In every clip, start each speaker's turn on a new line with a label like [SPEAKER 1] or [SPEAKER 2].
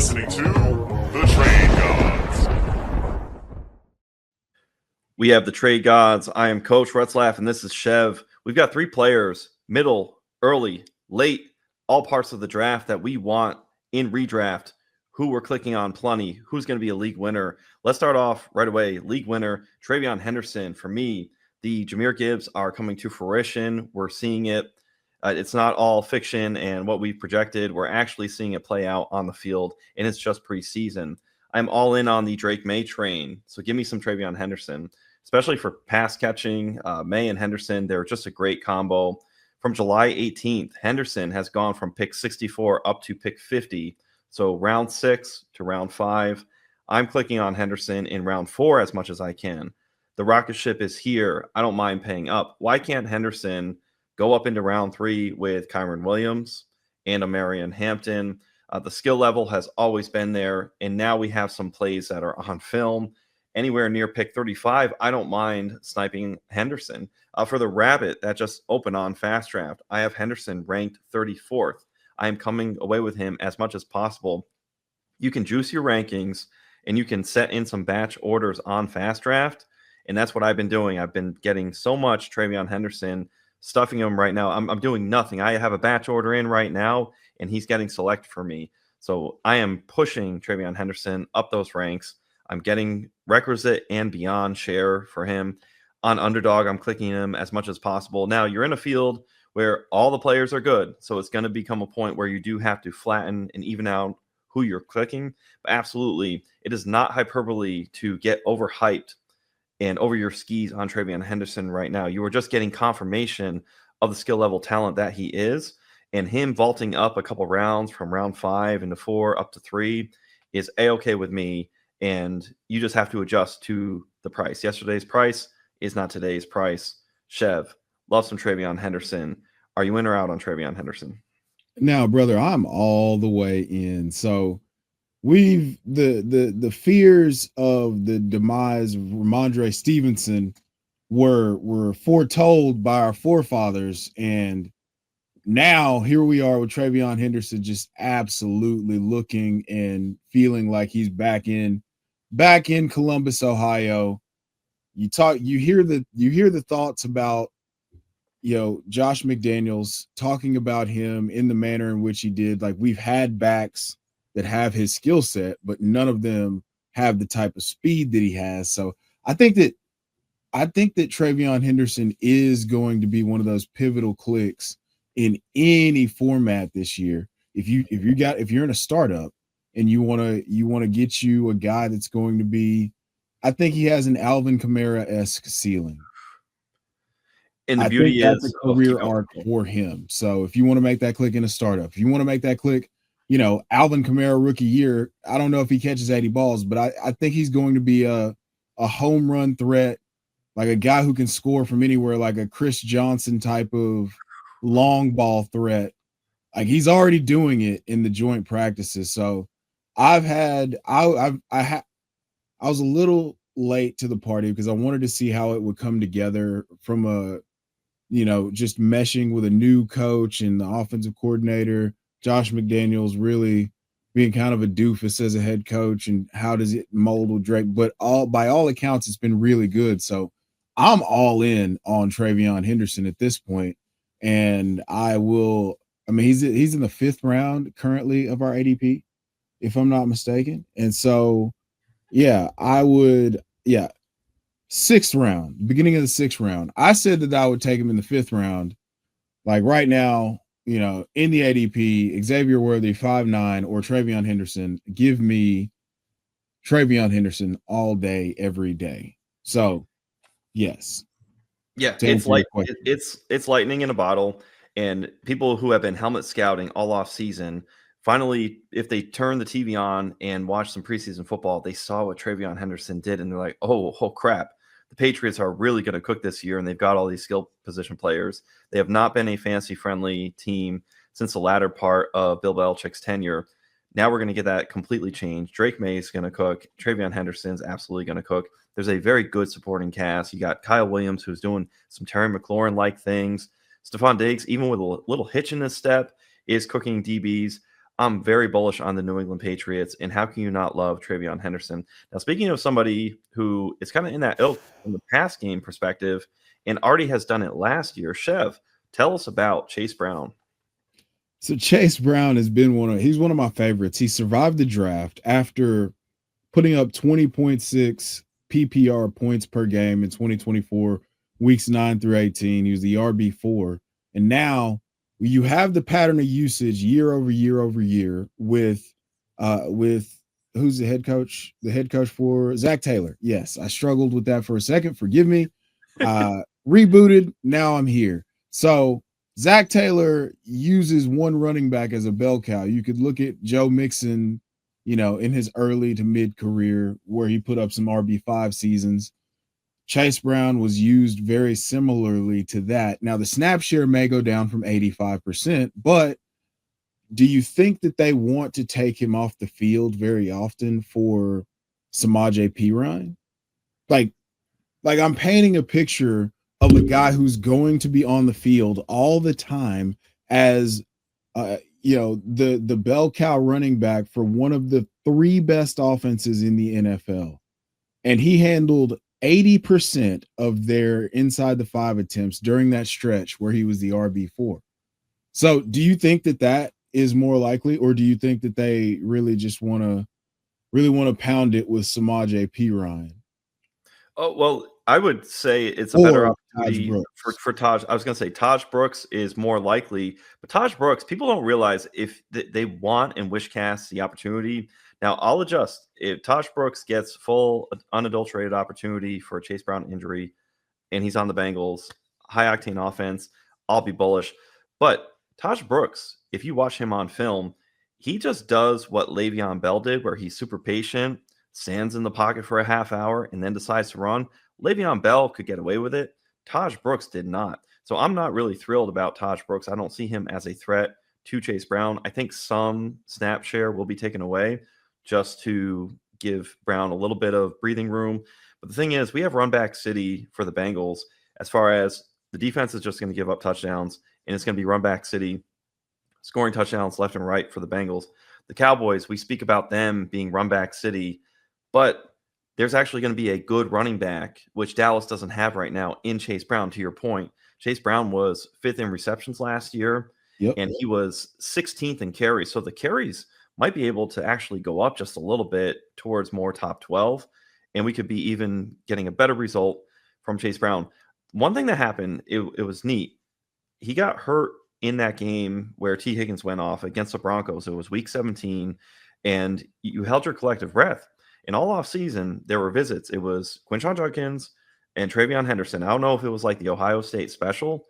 [SPEAKER 1] listening to The Trade Gods.
[SPEAKER 2] We have the Trade Gods. I am Coach Retzlaff, and this is Chev. We've got 3 players, middle, early, late, all parts of the draft that we want in redraft, who we're clicking on plenty, who's going to be a league winner. Let's start off right away. League winner, TreVeyon Henderson. For me, the Jahmyr Gibbs are coming to fruition. We're seeing it. It's not all fiction and what we've projected. We're actually seeing it play out on the field, and it's just preseason. I'm all in on the Drake May train, so give me some TreVeyon Henderson, especially for pass catching. May and Henderson, they're just a great combo. From July 18th, Henderson has gone from pick 64 up to pick 50, so round 6 to round 5. I'm clicking on Henderson in round 4 as much as I can. The rocket ship is here. I don't mind paying up. Why can't Henderson go up into round 3 with Kyron Williams and Marion Hampton? The skill level has always been there, and now we have some plays that are on film. Anywhere near pick 35, I don't mind sniping Henderson. For the rabbit that just opened on Fast Draft, I have Henderson ranked 34th. I am coming away with him as much as possible. You can juice your rankings, and you can set in some batch orders on Fast Draft, and that's what I've been doing. I've been getting so much TreVeyon Henderson, stuffing him right now. I'm doing nothing. I have a batch order in right now, and he's getting select for me. So I am pushing TreVeyon Henderson up those ranks. I'm getting requisite and beyond share for him. On Underdog, I'm clicking him as much as possible. Now, you're in a field where all the players are good, so it's going to become a point where you do have to flatten and even out who you're clicking. But absolutely, it is not hyperbole to get overhyped and over your skis on TreVeyon Henderson right now. You are just getting confirmation of the skill level talent that he is, and him vaulting up a couple rounds from round 5 into 4 up to 3 is a-okay with me, and you just have to adjust to the price. Yesterday's price is not today's price. Chev, love some TreVeyon Henderson. Are you in or out on TreVeyon Henderson?
[SPEAKER 3] Now, brother, I'm all the way in. So we've the fears of the demise of Ramondre Stevenson were foretold by our forefathers, and now here we are with TreVeyon Henderson just absolutely looking and feeling like he's back in Columbus, Ohio. You hear the thoughts about, Josh McDaniels talking about him in the manner in which he did. Like, we've had backs that have his skill set, but none of them have the type of speed that he has. So I think that TreVeyon Henderson is going to be one of those pivotal clicks in any format this year. If you're in a startup and you want to get you a guy that's going to be, I think he has an Alvin Kamara-esque ceiling.
[SPEAKER 2] And the beauty is
[SPEAKER 3] that's a career arc for him. So if you want to make that click in a startup, if you want to make that click, Alvin Kamara rookie year, I don't know if he catches 80 balls, but I think he's going to be a home run threat, like a guy who can score from anywhere, like a Chris Johnson type of long ball threat. Like, he's already doing it in the joint practices. So I was a little late to the party because I wanted to see how it would come together from a, just meshing with a new coach and the offensive coordinator, Josh McDaniels really being kind of a doofus as a head coach, and how does it mold with Drake? But by all accounts, it's been really good. So I'm all in on TreVeyon Henderson at this point, and he's in the 5th round currently of our ADP, if I'm not mistaken. And so, yeah, I would, 6th round, beginning of the 6th round. I said that I would take him in the 5th round. Like right now, in the ADP, Xavier Worthy, 5'9", or TreVeyon Henderson. Give me TreVeyon Henderson all day, every day. So, yes.
[SPEAKER 2] Yeah, it's lightning in a bottle, and people who have been helmet scouting all off season, finally, if they turn the TV on and watch some preseason football, they saw what TreVeyon Henderson did, and they're like, oh crap. The Patriots are really going to cook this year, and they've got all these skill position players. They have not been a fantasy-friendly team since the latter part of Bill Belichick's tenure. Now we're going to get that completely changed. Drake May is going to cook. TreVeyon Henderson's absolutely going to cook. There's a very good supporting cast. You got Kyle Williams, who's doing some Terry McLaurin-like things. Stephon Diggs, even with a little hitch in his step, is cooking DBs. I'm very bullish on the New England Patriots, and how can you not love TreVeyon Henderson? Now, speaking of somebody who is kind of in that ilk from the pass game perspective and already has done it last year, Chev, tell us about Chase Brown.
[SPEAKER 3] So Chase Brown has been he's one of my favorites. He survived the draft after putting up 20.6 PPR points per game in 2024, weeks 9 through 18. He was the RB4. And now you have the pattern of usage year over year over year with who's the head coach? The head coach for Zach Taylor. Yes, I struggled with that for a second. Forgive me. Rebooted. Now I'm here. So Zach Taylor uses one running back as a bell cow. You could look at Joe Mixon, in his early to mid career where he put up some RB5 seasons. Chase Brown was used very similarly to that. Now, the snap share may go down from 85%, but do you think that they want to take him off the field very often for Samaje Perine? Like I'm painting a picture of a guy who's going to be on the field all the time as the bell cow running back for one of the 3 best offenses in the NFL. And he handled 80% of their inside the 5 attempts during that stretch where he was the RB4. So do you think that is more likely, or do you think that they really just want to pound it with Samaje Perine?
[SPEAKER 2] Oh, well, I would say it's a better opportunity for Taj. I was going to say Taj Brooks is more likely, but Taj Brooks, people don't realize if they want and wish cast the opportunity. Now, I'll adjust. If Taj Brooks gets full unadulterated opportunity for a Chase Brown injury and he's on the Bengals, high octane offense, I'll be bullish. But Taj Brooks, if you watch him on film, he just does what Le'Veon Bell did, where he's super patient, stands in the pocket for a half hour, and then decides to run. Le'Veon Bell could get away with it. Taj Brooks did not. So I'm not really thrilled about Taj Brooks. I don't see him as a threat to Chase Brown. I think some snap share will be taken away just to give Brown a little bit of breathing room. But the thing is, we have run back city for the Bengals as far as the defense is just going to give up touchdowns, and it's going to be run back city, scoring touchdowns left and right for the Bengals. The Cowboys, we speak about them being run back city, but there's actually going to be a good running back, which Dallas doesn't have right now, in Chase Brown, to your point. Chase Brown was 5th in receptions last year, and he was 16th in carries. So the carries might be able to actually go up just a little bit towards more top 12, and we could be even getting a better result from Chase Brown. One thing that happened, it was neat. He got hurt in that game where T. Higgins went off against the Broncos. It was week 17, and you held your collective breath. And all off season, there were visits. It was Quinshon Judkins and TreVeyon Henderson. I don't know if it was like the Ohio State special,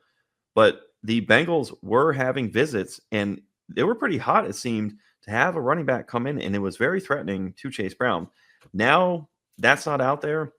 [SPEAKER 2] but the Bengals were having visits, and they were pretty hot, it seemed, to have a running back come in, and it was very threatening to Chase Brown. Now that's not out there,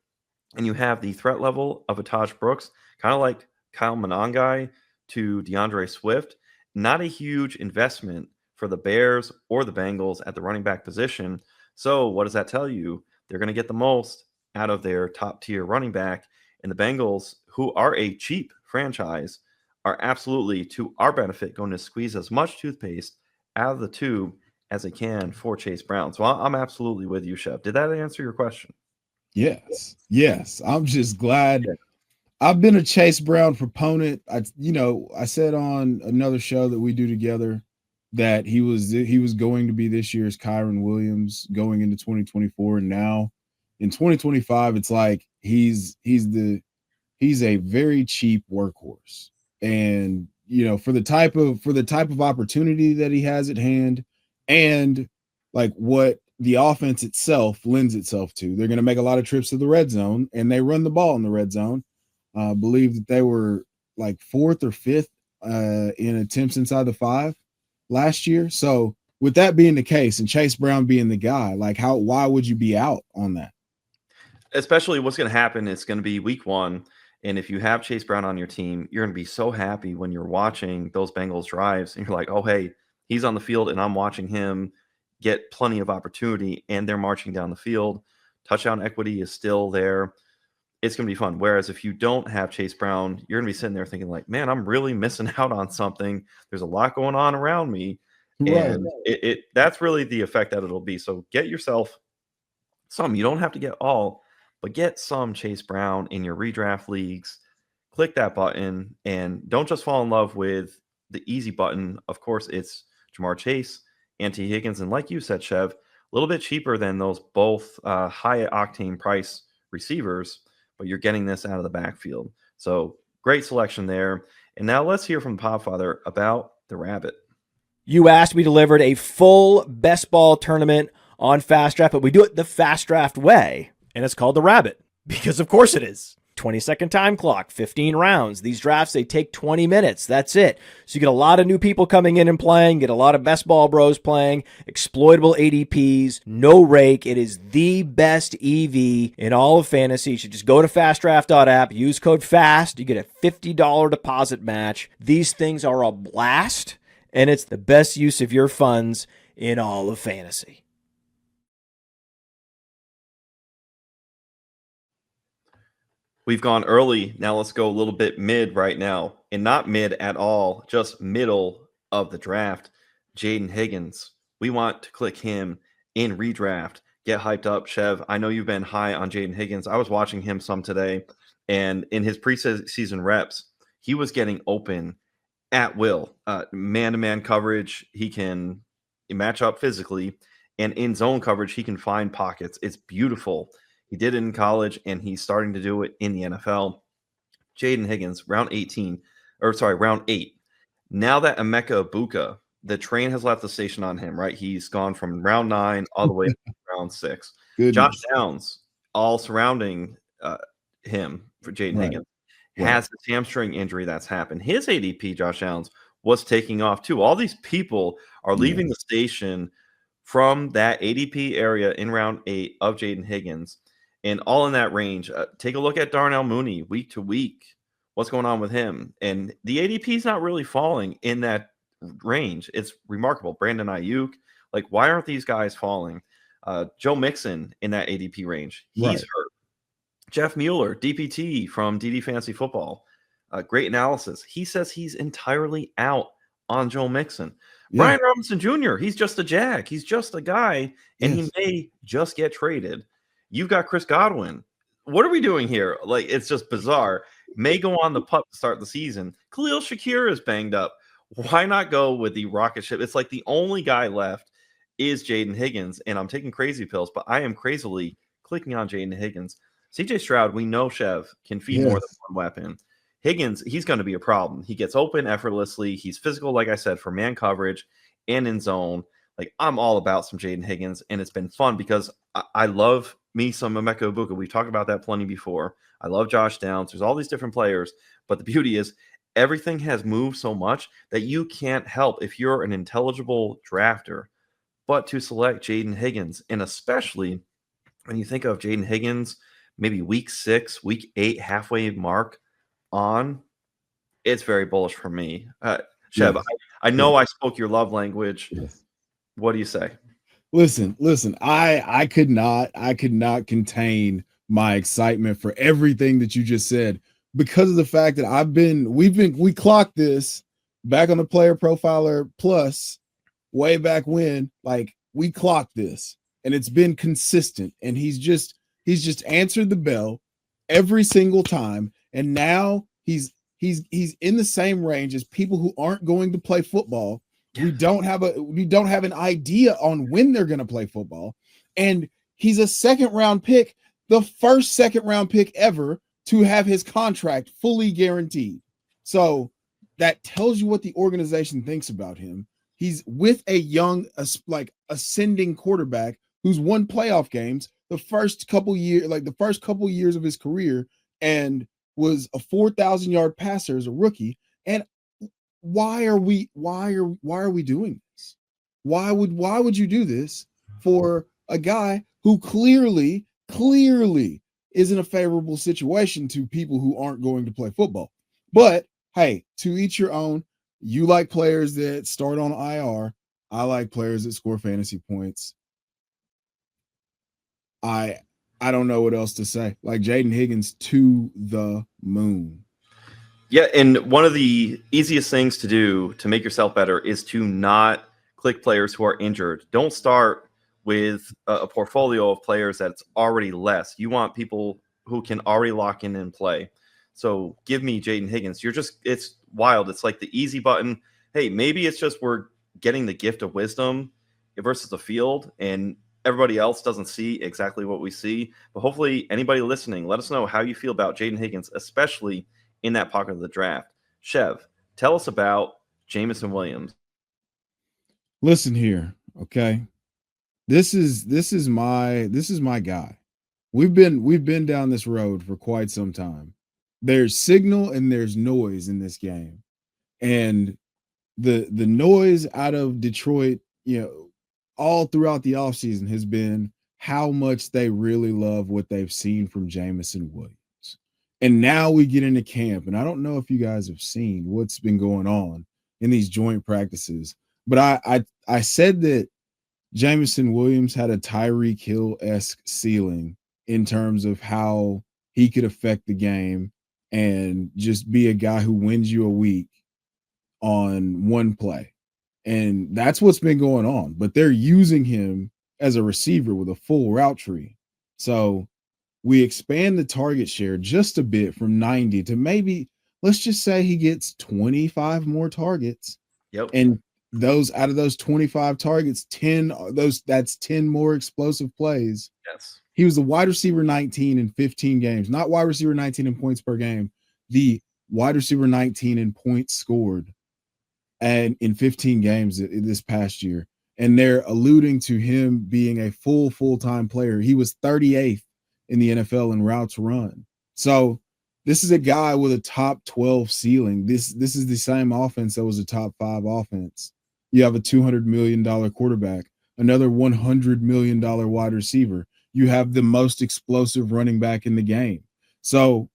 [SPEAKER 2] and you have the threat level of a Taj Brooks, kind of like Kyle Monangai to DeAndre Swift. Not a huge investment for the Bears or the Bengals at the running back position. So what does that tell you? They're going to get the most out of their top tier running back. And the Bengals, who are a cheap franchise, are absolutely, to our benefit, going to squeeze as much toothpaste out of the tube as they can for Chase Brown. So I'm absolutely with you, Chef. Did that answer your question?
[SPEAKER 3] Yes. I'm just glad. I've been a Chase Brown proponent. I said on another show that we do together that he was going to be this year's Kyron Williams going into 2024, and now in 2025, it's like he's a very cheap workhorse, and for the type of opportunity that he has at hand, and like what the offense itself lends itself to. They're going to make a lot of trips to the red zone, and they run the ball in the red zone. I believe that they were like 4th or 5th in attempts inside the 5 last year. So with that being the case and Chase Brown being the guy, like why would you be out on that?
[SPEAKER 2] Especially what's going to happen, it's going to be week 1. And if you have Chase Brown on your team, you're going to be so happy when you're watching those Bengals drives and you're like, oh, hey, he's on the field and I'm watching him get plenty of opportunity and they're marching down the field. Touchdown equity is still there. It's going to be fun. Whereas if you don't have Chase Brown, you're going to be sitting there thinking like, man, I'm really missing out on something. There's a lot going on around me.
[SPEAKER 3] Right.
[SPEAKER 2] And that's really the effect that it'll be. So get yourself some. You don't have to get all, but get some Chase Brown in your redraft leagues. Click that button and don't just fall in love with the easy button. Of course, it's Jamar Chase and T. Higgins. And like you said, Chev, a little bit cheaper than those both high octane price receivers, but you're getting this out of the backfield. So great selection there. And now let's hear from Podfather about the Rabbit.
[SPEAKER 4] You asked, we delivered a full best ball tournament on Fast Draft, but we do it the Fast Draft way, and it's called the Rabbit, because of course it is. 20-second time clock, 15 rounds. These drafts, they take 20 minutes. That's it. So you get a lot of new people coming in and playing, get a lot of best ball bros playing, exploitable ADPs, no rake. It is the best EV in all of fantasy. You should just go to fastdraft.app, use code FAST. You get a $50 deposit match. These things are a blast, and it's the best use of your funds in all of fantasy.
[SPEAKER 2] We've gone early. Now let's go a little bit mid right now. And not mid at all, just middle of the draft. Jayden Higgins. We want to click him in redraft. Get hyped up, Chev. I know you've been high on Jayden Higgins. I was watching him some today. And in his preseason reps, he was getting open at will. Man-to-man coverage, he can match up physically. And in zone coverage, he can find pockets. It's beautiful. He did it in college, and he's starting to do it in the NFL. Jayden Higgins, round 8. Now that Emeka Egbuka, the train has left the station on him, right? He's gone from round 9 all the way to round 6.
[SPEAKER 3] Goodness.
[SPEAKER 2] Josh Downs, all surrounding him for Jayden Higgins, has this hamstring injury that's happened. His ADP, Josh Downs, was taking off too. All these people are leaving the station from that ADP area in round 8 of Jayden Higgins. And all in that range. Take a look at Darnell Mooney week to week. What's going on with him? And the ADP is not really falling in that range. It's remarkable. Brandon Ayuk. Like, why aren't these guys falling? Joe Mixon in that ADP range. He's hurt. Jeff Mueller, DPT from DD Fantasy Football. Great analysis. He says he's entirely out on Joe Mixon. Brian Robinson Jr., he's just a jack. He's just a guy, and he may just get traded. You've got Chris Godwin. What are we doing here? Like, it's just bizarre. May go on the pup to start the season. Khalil Shakir is banged up. Why not go with the rocket ship? It's like the only guy left is Jayden Higgins, and I'm taking crazy pills, but I am crazily clicking on Jayden Higgins. CJ Stroud, we know Chev can feed more than one weapon. Higgins, he's going to be a problem. He gets open effortlessly. He's physical, like I said, for man coverage and in zone. Like, I'm all about some Jayden Higgins, and it's been fun because I love me some Emeka Egbuka. We've talked about that plenty before. I love Josh Downs. There's all these different players, but the beauty is everything has moved so much that you can't help, if you're an intelligible drafter, but to select Jayden Higgins. And especially when you think of Jayden Higgins, maybe week 6, week 8, halfway mark on, it's very bullish for me. Chev, I know I spoke your love language. What do you say?
[SPEAKER 3] Listen, I could not contain my excitement for everything that you just said, because of the fact that we clocked this back on the Player Profiler Plus way back when. Like, we clocked this, and it's been consistent, and he's just answered the bell every single time, and now he's in the same range as people who aren't going to play football. We don't have an idea on when they're going to play football. And he's a second-round pick, the first second-round pick ever to have his contract fully guaranteed. So that tells you what the organization thinks about him. He's with a young, ascending quarterback who's won playoff games the first couple years of his career, and was a 4,000-yard passer as a rookie. And why are we doing this? Why would you do this for a guy who clearly is in a favorable situation to people who aren't going to play football? But hey, to each your own. You like players that start on IR. I like players that score fantasy points. I don't know what else to say. Like, Jayden Higgins to the moon. Yeah,
[SPEAKER 2] and one of the easiest things to do to make yourself better is to not click players who are injured. Don't start with a portfolio of players that's already less. You want people who can already lock in and play. So give me Jayden Higgins. It's wild. It's like the easy button. Hey, maybe it's just we're getting the gift of wisdom versus the field, and everybody else doesn't see exactly what we see. But hopefully anybody listening, let us know how you feel about Jayden Higgins, especially in that pocket of the draft. Chev, tell us about Jameson Williams.
[SPEAKER 3] Listen here, okay? This is my guy. We've been down this road for quite some time. There's signal and there's noise in this game. And the noise out of Detroit, all throughout the offseason has been how much they really love what they've seen from Jameson Williams. And now we get into camp, and I don't know if you guys have seen what's been going on in these joint practices, but I said that Jameson Williams had a Tyreek Hill-esque ceiling in terms of how he could affect the game and just be a guy who wins you a week on one play. And that's what's been going on. But they're using him as a receiver with a full route tree. So we expand the target share just a bit from 90 to maybe, let's just say he gets 25 more targets.
[SPEAKER 2] Yep.
[SPEAKER 3] And those out of those 25 targets, that's 10 more explosive plays.
[SPEAKER 2] Yes.
[SPEAKER 3] He was the wide receiver 19 in 15 games, not wide receiver 19 in points per game, the wide receiver 19 in points scored and in 15 games this past year. And they're alluding to him being a full-time player. He was 38th in the NFL in routes run. So this is a guy with a top 12 ceiling. This is the same offense that was a top 5 offense. You have a $200 million quarterback, another $100 million wide receiver. You have the most explosive running back in the game. So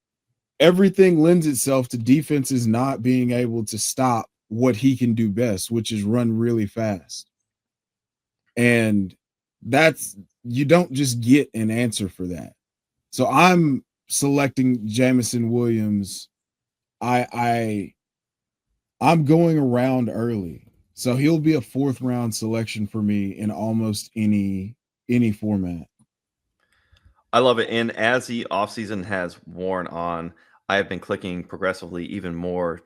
[SPEAKER 3] everything lends itself to defenses not being able to stop what he can do best, which is run really fast. And you don't just get an answer for that. So I'm selecting Jameson Williams. I'm going around early. So he'll be a 4th round selection for me in almost any format.
[SPEAKER 2] I love it. And as the offseason has worn on, I have been clicking progressively even more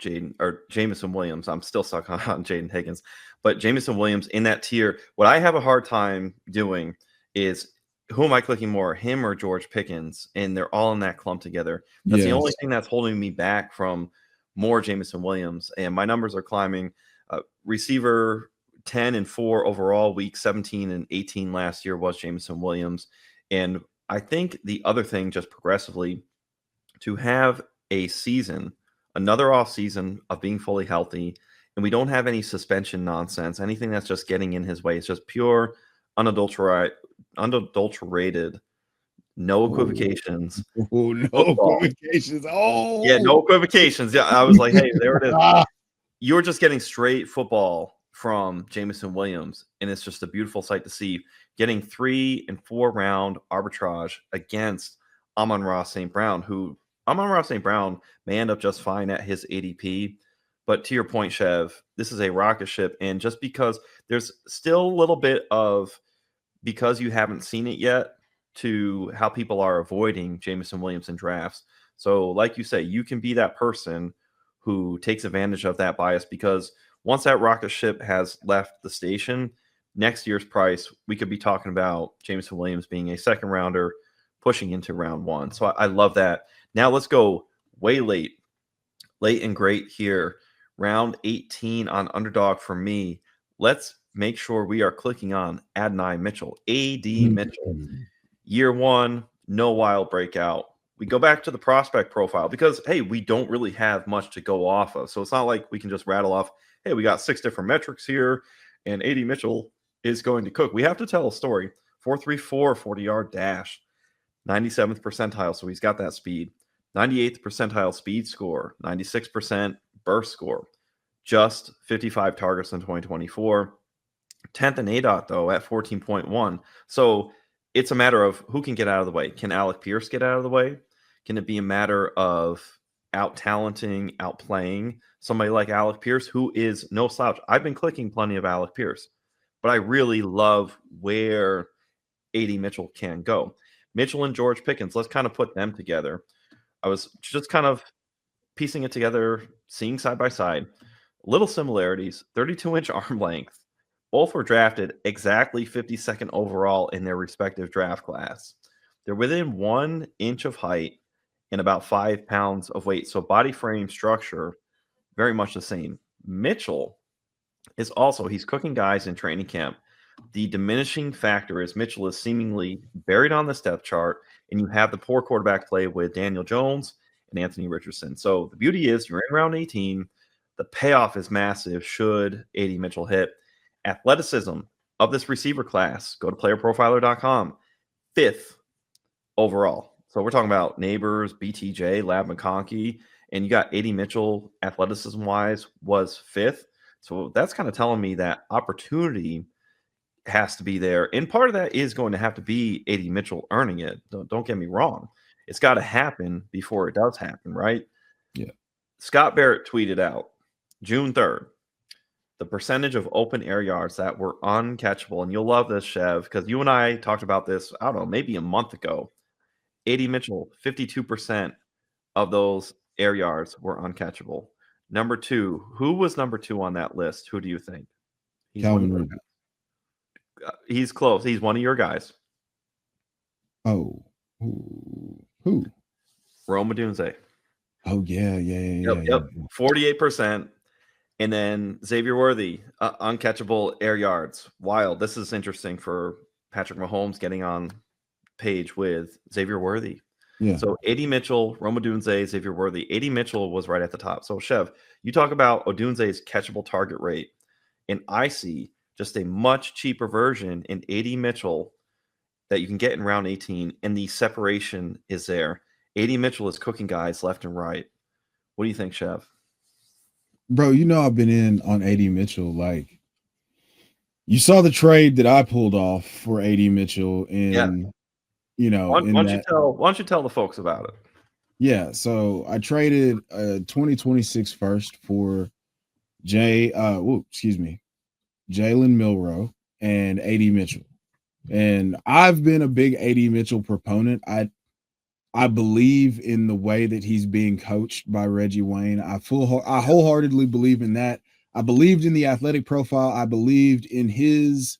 [SPEAKER 2] Jameson Williams. I'm still stuck on Jayden Higgins, but Jameson Williams in that tier. What I have a hard time doing is who am I clicking more, him or George Pickens? And they're all in that clump together. That's the only thing that's holding me back from more Jameson Williams. And my numbers are climbing. Receiver 10 and 4 overall, week 17 and 18 last year was Jameson Williams. And I think the other thing, just progressively, to have a season, another off season of being fully healthy, and we don't have any suspension nonsense, anything that's just getting in his way. It's just pure, unadulterated, no equivocations.
[SPEAKER 3] Oh, no equivocations. Oh,
[SPEAKER 2] yeah, no equivocations. Yeah, I was like, hey, there it is. You're just getting straight football from Jameson Williams, and it's just a beautiful sight to see. Getting 3 and 4 round arbitrage against Amon-Ra St. Brown, who Amon-Ra St. Brown may end up just fine at his ADP. But to your point, Chev, this is a rocket ship. And just because there's still a little bit of, because you haven't seen it yet, to how people are avoiding Jameson Williams in drafts. So like you say, you can be that person who takes advantage of that bias, because once that rocket ship has left the station, next year's price, we could be talking about Jameson Williams being a 2nd rounder pushing into round 1. So I love that. Now let's go way late and great here. Round 18 on underdog for me. Let's make sure we are clicking on Adonai Mitchell, AD Mitchell. Year 1, no wild breakout. We go back to the prospect profile because, hey, we don't really have much to go off of. So it's not like we can just rattle off, hey, we got 6 different metrics here, and AD Mitchell is going to cook. We have to tell a story. 4.34 40-yard dash, 97th percentile, so he's got that speed. 98th percentile speed score, 96% burst score, just 55 targets in 2024. 10th in ADOT, though, at 14.1. So it's a matter of who can get out of the way. Can Alec Pierce get out of the way? Can it be a matter of out-talenting, outplaying somebody like Alec Pierce, who is no slouch? I've been clicking plenty of Alec Pierce. but I really love where AD Mitchell can go. Mitchell and George Pickens, let's kind of put them together. I was just kind of piecing it together, seeing side by side. Little similarities, 32-inch arm length. Both were drafted exactly 52nd overall in their respective draft class. They're within 1 inch of height and about 5 pounds of weight. So body frame structure, very much the same. Mitchell is also, he's cooking guys in training camp. The diminishing factor is Mitchell is seemingly buried on the depth chart, and you have the poor quarterback play with Daniel Jones and Anthony Richardson. So the beauty is you're in round 18. The payoff is massive should AD Mitchell hit. Athleticism of this receiver class, go to playerprofiler.com, 5th overall. So we're talking about Neighbors, BTJ, Lab McConkey, and you got AD Mitchell athleticism-wise was 5th. So that's kind of telling me that opportunity has to be there. And part of that is going to have to be AD Mitchell earning it. Don't get me wrong. It's got to happen before it does happen, right?
[SPEAKER 3] Yeah.
[SPEAKER 2] Scott Barrett tweeted out June 3rd, the percentage of open air yards that were uncatchable. And you'll love this, Chev, because you and I talked about this, I don't know, maybe a month ago. AD Mitchell, 52% of those air yards were uncatchable. Number 2, who was number 2 on that list? Who do you think?
[SPEAKER 3] Calvin Ridley.
[SPEAKER 2] He's close. He's one of your guys.
[SPEAKER 3] Oh, who?
[SPEAKER 2] Rome Odunze.
[SPEAKER 3] Oh, yeah.
[SPEAKER 2] Yep. 48%. And then Xavier Worthy, uncatchable air yards. Wild. This is interesting for Patrick Mahomes getting on page with Xavier Worthy.
[SPEAKER 3] Yeah.
[SPEAKER 2] So AD Mitchell, Rome Odunze, Xavier Worthy. AD Mitchell was right at the top. So Chev, you talk about Odunze's catchable target rate, and I see just a much cheaper version in AD Mitchell that you can get in round 18, and the separation is there. AD Mitchell is cooking guys left and right. What do you think, Chev?
[SPEAKER 3] Bro, you know I've been in on AD Mitchell. Like, you saw the trade that I pulled off for AD Mitchell in, you know.
[SPEAKER 2] Why don't you tell the folks about it?
[SPEAKER 3] Yeah, so I traded a 2026 first for Jalen Milroe and AD Mitchell. And I've been a big AD Mitchell proponent. I believe in the way that he's being coached by Reggie Wayne. I wholeheartedly believe in that. I believed in the athletic profile. I believed in his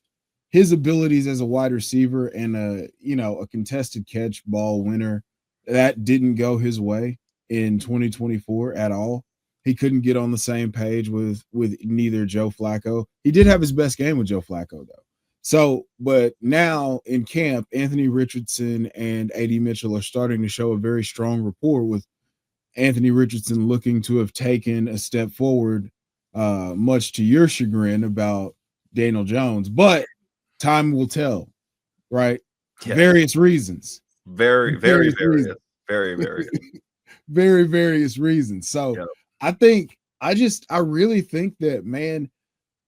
[SPEAKER 3] abilities as a wide receiver and a contested catch ball winner. That didn't go his way in 2024 at all. He couldn't get on the same page with neither Joe Flacco. He did have his best game with Joe Flacco, though. So, but now in camp, Anthony Richardson and AD Mitchell are starting to show a very strong rapport, with Anthony Richardson looking to have taken a step forward, much to your chagrin about Daniel Jones. But time will tell, right?
[SPEAKER 2] Yeah.
[SPEAKER 3] Various reasons.
[SPEAKER 2] Very various.
[SPEAKER 3] Very various reasons. So yep. I really think that, man,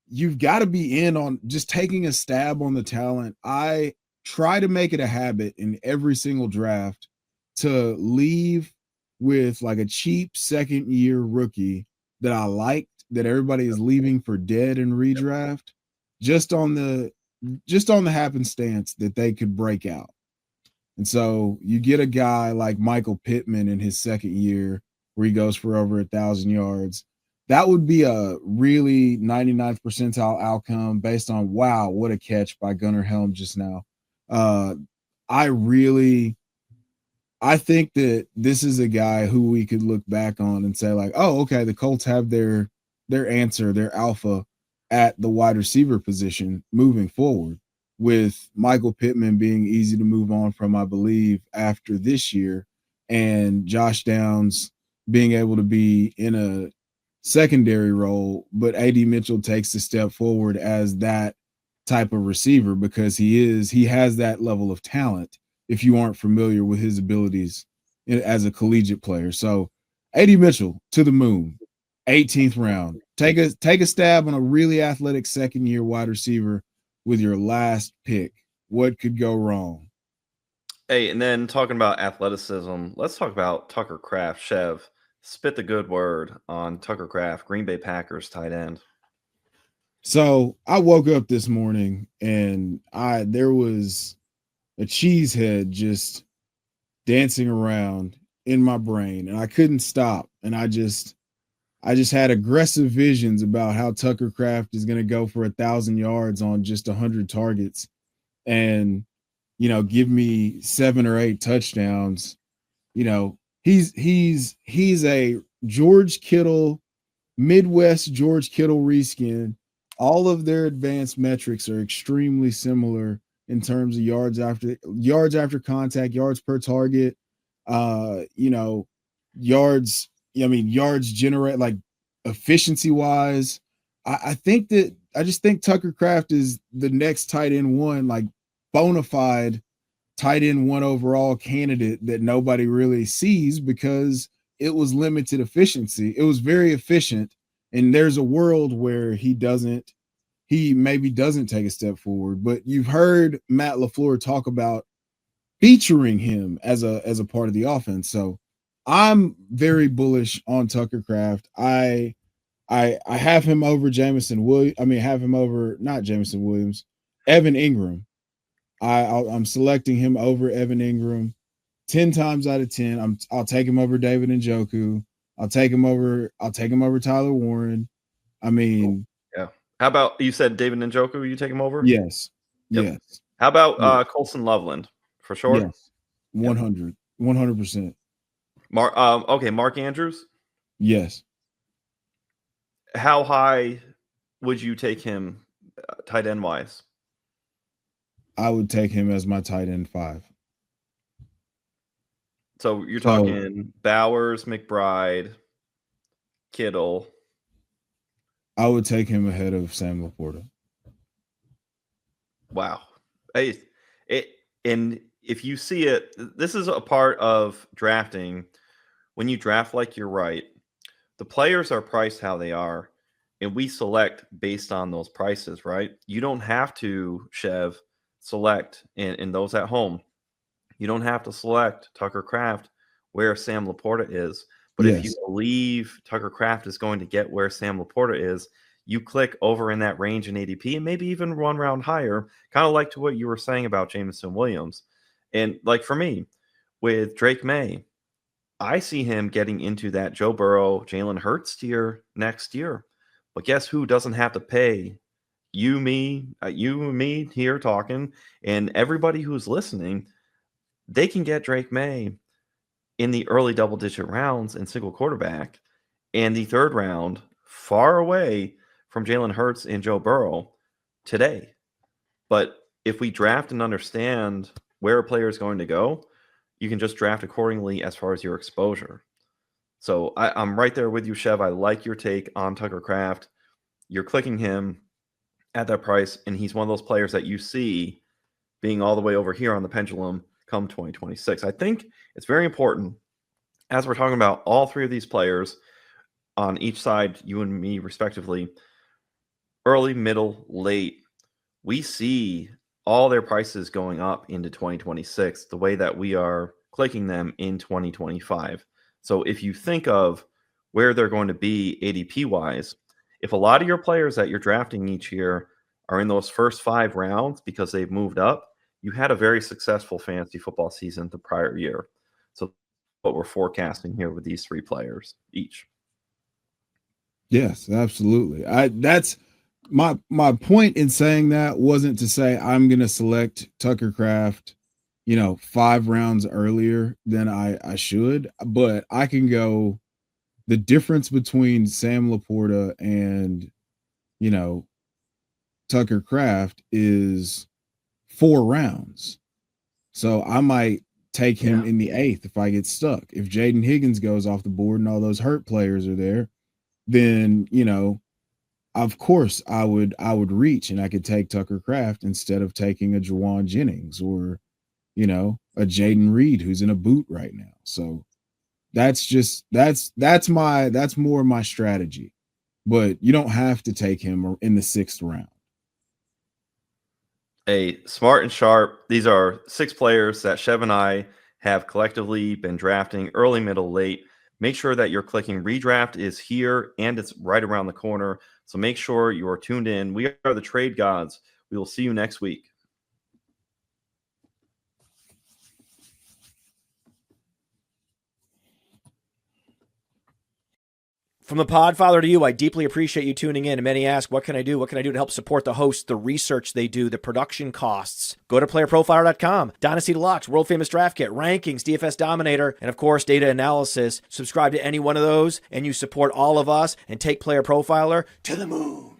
[SPEAKER 3] you've got to be in on just taking a stab on the talent. I try to make it a habit in every single draft to leave with like a cheap second-year rookie that I liked, that everybody is leaving for dead in redraft, just on the happenstance that they could break out. And so you get a guy like Michael Pittman in his second year where he goes for over 1,000 yards. That would be a really 99th percentile outcome based on, wow, what a catch by Gunnar Helm just now. I think that this is a guy who we could look back on and say, like, oh, okay, the Colts have their answer, their alpha at the wide receiver position moving forward, with Michael Pittman being easy to move on from, I believe, after this year, and Josh Downs being able to be in a secondary role, but AD Mitchell takes a step forward as that type of receiver because he has that level of talent if you aren't familiar with his abilities as a collegiate player. So AD Mitchell to the moon, 18th round. Take a stab on a really athletic second-year wide receiver with your last pick. What could go wrong?
[SPEAKER 2] Hey, and then talking about athleticism, let's talk about Tucker Kraft. Chev, spit the good word on Tucker Kraft, Green Bay Packers tight end.
[SPEAKER 3] So I woke up this morning and there was a cheesehead just dancing around in my brain, and I couldn't stop. And I just had aggressive visions about how Tucker Kraft is going to go for 1,000 yards on just 100 targets, and give me 7 or 8 touchdowns. He's a George Kittle, Midwest George Kittle reskin. All of their advanced metrics are extremely similar in terms of yards after contact, yards per target, yards. Yards generate, like, efficiency wise. I just think Tucker Kraft is the next tight end one, like bona fide tight end one overall candidate that nobody really sees because it was limited efficiency. It was very efficient. And there's a world where he maybe doesn't take a step forward, but you've heard Matt LaFleur talk about featuring him as a part of the offense. So I'm very bullish on Tucker Kraft. I have him over Jameson Williams. Have him over, not Jameson Williams, Evan Ingram. I'm selecting him over Evan Ingram 10 times out of 10. I'll take him over David Njoku. I'll take him over Tyler Warren.
[SPEAKER 2] Yeah. How about, you said David Njoku, you take him over?
[SPEAKER 3] Yes.
[SPEAKER 2] Yep.
[SPEAKER 3] Yes.
[SPEAKER 2] How about Colson Loveland? For sure?
[SPEAKER 3] Yes. 100%.
[SPEAKER 2] Mark Andrews?
[SPEAKER 3] Yes.
[SPEAKER 2] How high would you take him tight end wise?
[SPEAKER 3] I would take him as my tight end 5.
[SPEAKER 2] So you're talking Bowers, McBride, Kittle.
[SPEAKER 3] I would take him ahead of Sam Laporta.
[SPEAKER 2] Wow. And if you see it, this is a part of drafting. When you draft like you're right, the players are priced how they are, and we select based on those prices, right? You don't have to, Chev, select, and those at home, you don't have to select Tucker Kraft where Sam Laporta is. But if you believe Tucker Kraft is going to get where Sam Laporta is, you click over in that range in ADP and maybe even 1 round higher, kind of like to what you were saying about Jameson Williams. And like for me, with Drake May, I see him getting into that Joe Burrow, Jalen Hurts tier next year. But guess who doesn't have to pay? You, me here talking, and everybody who's listening, they can get Drake May in the early double-digit rounds in single quarterback, and the 3rd round, far away from Jalen Hurts and Joe Burrow today. But if we draft and understand where a player is going to go, you can just draft accordingly as far as your exposure. So I'm right there with you, Chev. I like your take on Tucker Kraft. You're clicking him at that price, and he's one of those players that you see being all the way over here on the pendulum come 2026. I think it's very important, as we're talking about all 3 of these players on each side, you and me respectively, early, middle, late, we see all their prices going up into 2026 the way that we are clicking them in 2025. So if you think of where they're going to be ADP wise, if a lot of your players that you're drafting each year are in those first 5 rounds because they've moved up, you had a very successful fantasy football season the prior year. So what we're forecasting here with these 3 players each.
[SPEAKER 3] Yes, absolutely. That's my point in saying that wasn't to say I'm going to select Tucker Kraft, 5 rounds earlier than I should, but I can go the difference between Sam Laporta and, Tucker Kraft is 4 rounds. So I might take him in the 8th if I get stuck. If Jayden Higgins goes off the board and all those hurt players are there, then, of course I would reach and I could take Tucker Kraft instead of taking a Juwan Jennings or, a Jaden Reed who's in a boot right now. So that's more my strategy. But you don't have to take him in the 6th round.
[SPEAKER 2] Smart and sharp. These are 6 players that Chev and I have collectively been drafting early, middle, late make sure that you're clicking redraft is here and it's right around the corner. So make sure you are tuned in. We are the Trade Gods. We will see you next week.
[SPEAKER 4] From the Podfather to you, I deeply appreciate you tuning in. And many ask, what can I do? What can I do to help support the hosts, the research they do, the production costs? Go to PlayerProfiler.com, Dynasty Deluxe, World Famous Draft Kit, Rankings, DFS Dominator, and of course, Data Analysis. Subscribe to any one of those, and you support all of us and take Player Profiler to the moon.